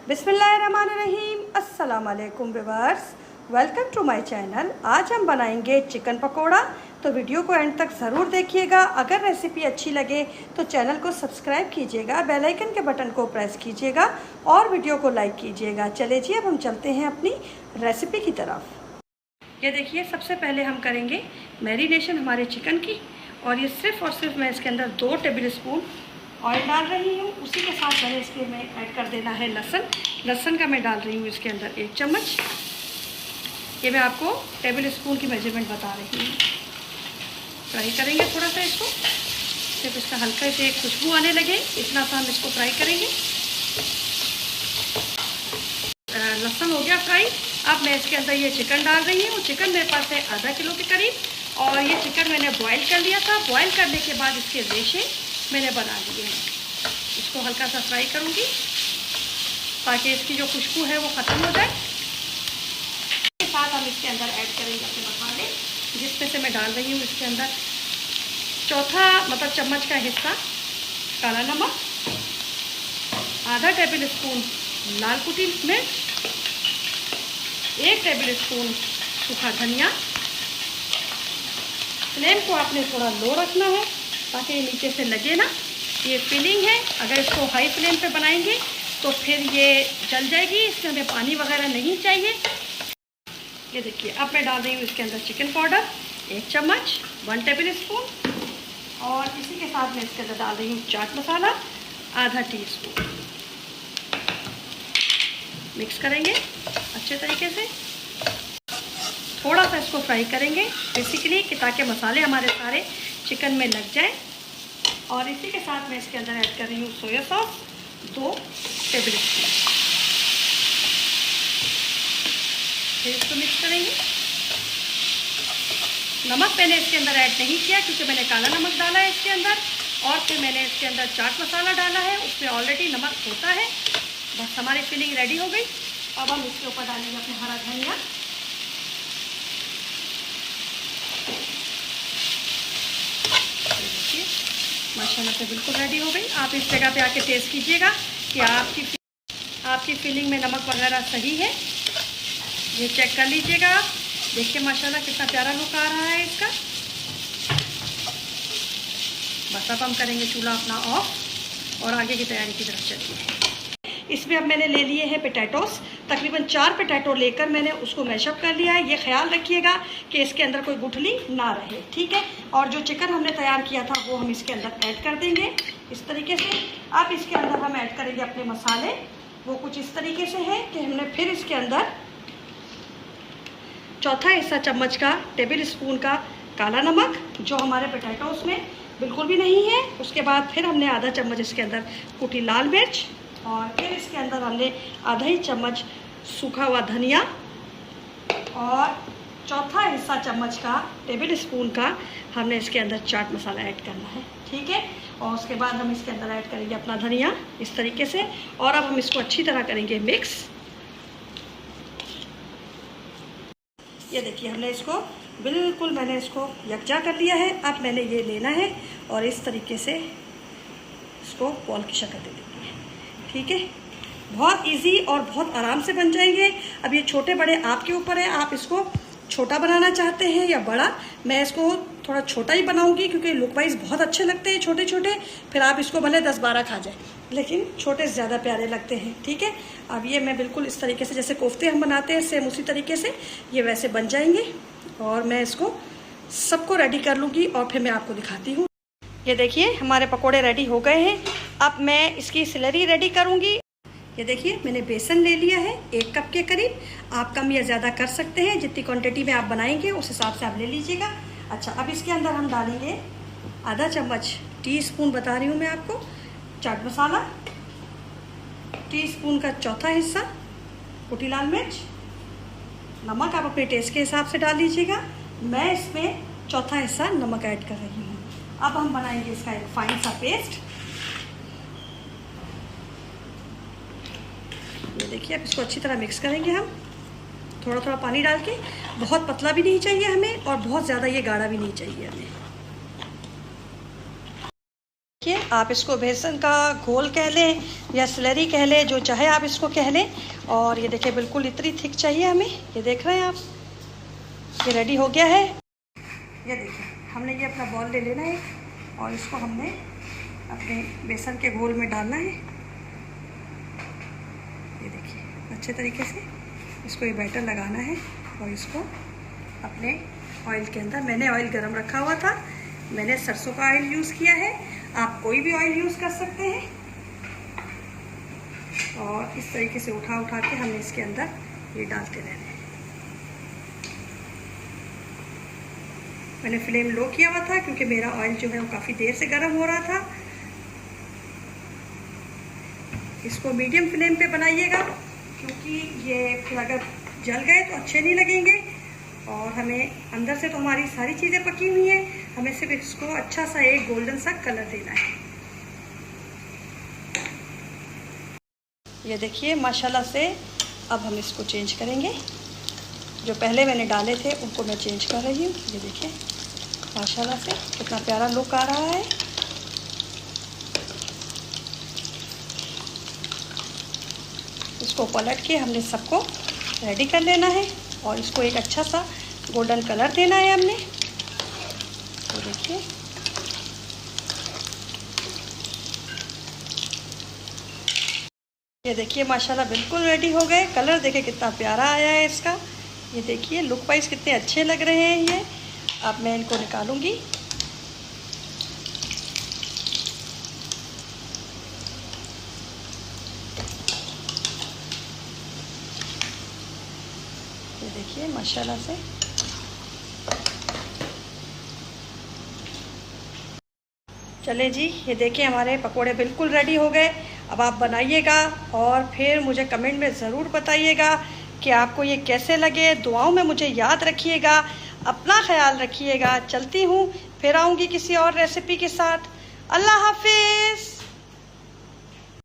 बिस्मिल्लाहिर्रहमानिर्रहीम। अस्सलाम वालेकुम viewers, welcome to my channel. आज हम बनाएंगे चिकन पकोड़ा, तो वीडियो को एंड तक ज़रूर देखिएगा। अगर रेसिपी अच्छी लगे तो चैनल को सब्सक्राइब कीजिएगा, बेल आइकन के बटन को प्रेस कीजिएगा और वीडियो को लाइक कीजिएगा। चले जी, अब हम चलते हैं अपनी रेसिपी की तरफ। ये देखिए, सबसे पहले हम करेंगे मैरिनेशन हमारे चिकन की, और ये सिर्फ और सिर्फ मैं इसके अंदर 2 टेबल स्पून ऑयल डाल रही हूँ। उसी के साथ मैंने इसके में ऐड कर देना है लहसुन का मैं डाल रही हूँ इसके अंदर 1 चम्मच। ये मैं आपको टेबल स्पून की मेजरमेंट बता रही हूँ। फ्राई करेंगे थोड़ा सा इसको, सिर्फ इसका हल्का से खुशबू आने लगे इतना सा हम इसको फ्राई करेंगे। लहसुन हो गया फ्राई। अब मैं इसके अंदर ये चिकन डाल रही हूँ। चिकन मेरे पास है आधा किलो के करीब, और ये चिकन मैंने बॉईल कर लिया था। बॉईल करने के बाद इसके रेशे मैंने बना लिए हैं। इसको हल्का सा फ्राई करूँगी ताकि इसकी जो खुशबू है वो ख़त्म हो जाए। इसके साथ हम इसके अंदर ऐड करेंगे अपने मसाले, जिसमें से मैं डाल रही हूँ इसके अंदर चौथा चम्मच का हिस्सा काला नमक, आधा टेबल स्पून लाल कुटी मिर्च, 1 टेबल स्पून सूखा धनिया। फ्लेम को आपने थोड़ा लो रखना है ताकि ये नीचे से लगे ना। ये फिलिंग है, अगर इसको हाई फ्लेम पे बनाएंगे तो फिर ये जल जाएगी। इसके हमें पानी वगैरह नहीं चाहिए। ये देखिए, अब मैं डाल रही हूँ इसके अंदर चिकन पाउडर 1 चम्मच, 1 टेबल स्पून, और इसी के साथ मैं इसके अंदर डाल रही हूँ चाट मसाला आधा टीस्पून। मिक्स करेंगे अच्छे तरीके से। थोड़ा सा इसको फ्राई करेंगे बेसिकली कि ताकि मसाले हमारे सारे चिकन में लग जाए। और इसी के साथ मैं इसके अंदर ऐड कर रही हूँ सोया सॉस 2 टेबल स्पून। फिर इसको मिक्स करेंगे। नमक मैंने इसके अंदर ऐड नहीं किया क्योंकि मैंने काला नमक डाला है इसके अंदर, और फिर मैंने इसके अंदर चाट मसाला डाला है, उसमें ऑलरेडी नमक होता है। बस हमारी फिलिंग रेडी हो गई। अब हम इसके ऊपर डालेंगे अपने हरा धनिया। देखिए, माशाल्लाह से बिल्कुल रेडी हो गई। आप इस जगह पे आके टेस्ट कीजिएगा कि आपकी फिलिंग में नमक वगैरह सही है। ये चेक कर लीजिएगा आप। देखिए माशाल्लाह कितना प्यारा लुक आ रहा है इसका। बस अब हम करेंगे चूल्हा अपना ऑफ और आगे की तैयारी की तरफ चलिए। इसमें अब मैंने ले लिए हैं पोटैटोस, तकरीबन 4 पोटैटो लेकर मैंने उसको मैशअप कर लिया है। ये ख्याल रखिएगा कि इसके अंदर कोई गुठली ना रहे, ठीक है। और जो चिकन हमने तैयार किया था वो हम इसके अंदर ऐड कर देंगे इस तरीके से। अब इसके अंदर हम ऐड करेंगे अपने मसाले। वो कुछ इस तरीके से है कि हमने फिर इसके अंदर चौथा हिस्सा चम्मच का टेबल स्पून का काला नमक, जो हमारे पोटैटोस में बिल्कुल भी नहीं है। उसके बाद फिर हमने आधा चम्मच इसके अंदर कुटी लाल मिर्च, और फिर इसके अंदर हमने आधा ही चम्मच सूखा हुआ धनिया, और चौथा हिस्सा चम्मच का टेबल स्पून का हमने इसके अंदर चाट मसाला ऐड करना है, ठीक है। और उसके बाद हम इसके अंदर ऐड करेंगे अपना धनिया इस तरीके से, और अब हम इसको अच्छी तरह करेंगे मिक्स। ये देखिए, हमने इसको बिल्कुल मैंने इसको यकजा कर लिया है। अब मैंने ये लेना है और इस तरीके से इसको बॉल की शक्ल दे देनी है, ठीक है। बहुत इजी और बहुत आराम से बन जाएंगे। अब ये छोटे बड़े आपके ऊपर है, आप इसको छोटा बनाना चाहते हैं या बड़ा। मैं इसको थोड़ा छोटा ही बनाऊंगी क्योंकि लुक वाइज बहुत अच्छे लगते हैं छोटे छोटे। फिर आप इसको भले 10-12 खा जाए, लेकिन छोटे से ज़्यादा प्यारे लगते हैं, ठीक है। अब ये मैं बिल्कुल इस तरीके से, जैसे कोफ्ते हम बनाते हैं सेम उसी तरीके से ये वैसे बन जाएंगे। और मैं इसको सबको रेडी कर लूँगी और फिर मैं आपको दिखाती हूँ। ये देखिए, हमारे पकोड़े रेडी हो गए हैं। अब मैं इसकी स्लरी रेडी करूँगी। ये देखिए, मैंने बेसन ले लिया है 1 कप के करीब। आप कम या ज़्यादा कर सकते हैं, जितनी क्वांटिटी में आप बनाएंगे उस हिसाब से आप ले लीजिएगा। अच्छा, अब इसके अंदर हम डालेंगे आधा चम्मच, टीस्पून बता रही हूँ मैं आपको, चाट मसाला, टीस्पून का चौथा हिस्सा कुटी लाल मिर्च, नमक आप अपने टेस्ट के हिसाब से डाल लीजिएगा। मैं इसमें चौथा हिस्सा नमक ऐड कर रही हूँ। अब हम बनाएंगे इसका एक फाइन सा पेस्ट। ये देखिए, अब इसको अच्छी तरह मिक्स करेंगे हम, थोड़ा थोड़ा पानी डाल के। बहुत पतला भी नहीं चाहिए हमें और बहुत ज़्यादा ये गाढ़ा भी नहीं चाहिए हमें। देखिए, आप इसको बेसन का घोल कह लें या स्लरी कह लें, जो चाहे आप इसको कह लें। और ये देखिए बिल्कुल इतनी थिक चाहिए हमें। ये देख रहे हैं आप, ये रेडी हो गया है। ये देखिए, हमने ये अपना बॉल ले लेना है और इसको हमने अपने बेसन के घोल में डालना है। ये देखिए अच्छे तरीके से इसको ये बैटर लगाना है और इसको अपने ऑयल के अंदर, मैंने ऑयल गरम रखा हुआ था, मैंने सरसों का ऑयल यूज़ किया है, आप कोई भी ऑयल यूज़ कर सकते हैं। और इस तरीके से उठा उठा के हमने इसके अंदर ये डालते रहना है। मैंने फ्लेम लो किया हुआ था क्योंकि मेरा ऑयल जो है वो काफ़ी देर से गर्म हो रहा था। इसको मीडियम फ्लेम पे बनाइएगा क्योंकि ये फिर अगर जल गए तो अच्छे नहीं लगेंगे। और हमें अंदर से तो हमारी सारी चीज़ें पकी हुई हैं, हमें सिर्फ इसको अच्छा सा एक गोल्डन सा कलर देना है। ये देखिए माशाल्लाह से अब हम इसको चेंज करेंगे। जो पहले मैंने डाले थे उनको मैं चेंज कर रही हूँ। ये देखिए माशाल्लाह से कितना प्यारा लुक आ रहा है। इसको पलट के हमने सबको रेडी कर लेना है और इसको एक अच्छा सा गोल्डन कलर देना है हमने। तो देखिए ये देखिए माशाल्लाह बिल्कुल रेडी हो गए। कलर देखिए कितना प्यारा आया है इसका। ये देखिए लुक वाइज कितने अच्छे लग रहे हैं ये। अब मैं इनको निकालूंगी। ये देखिए माशाल्लाह से चले जी, ये देखिए हमारे पकोड़े बिल्कुल रेडी हो गए। अब आप बनाइएगा और फिर मुझे कमेंट में ज़रूर बताइएगा कि आपको ये कैसे लगे। दुआओं में मुझे याद रखिएगा, अपना ख्याल रखिएगा। चलती हूँ, फिर आऊँगी किसी और रेसिपी के साथ। अल्लाह हाफिज़।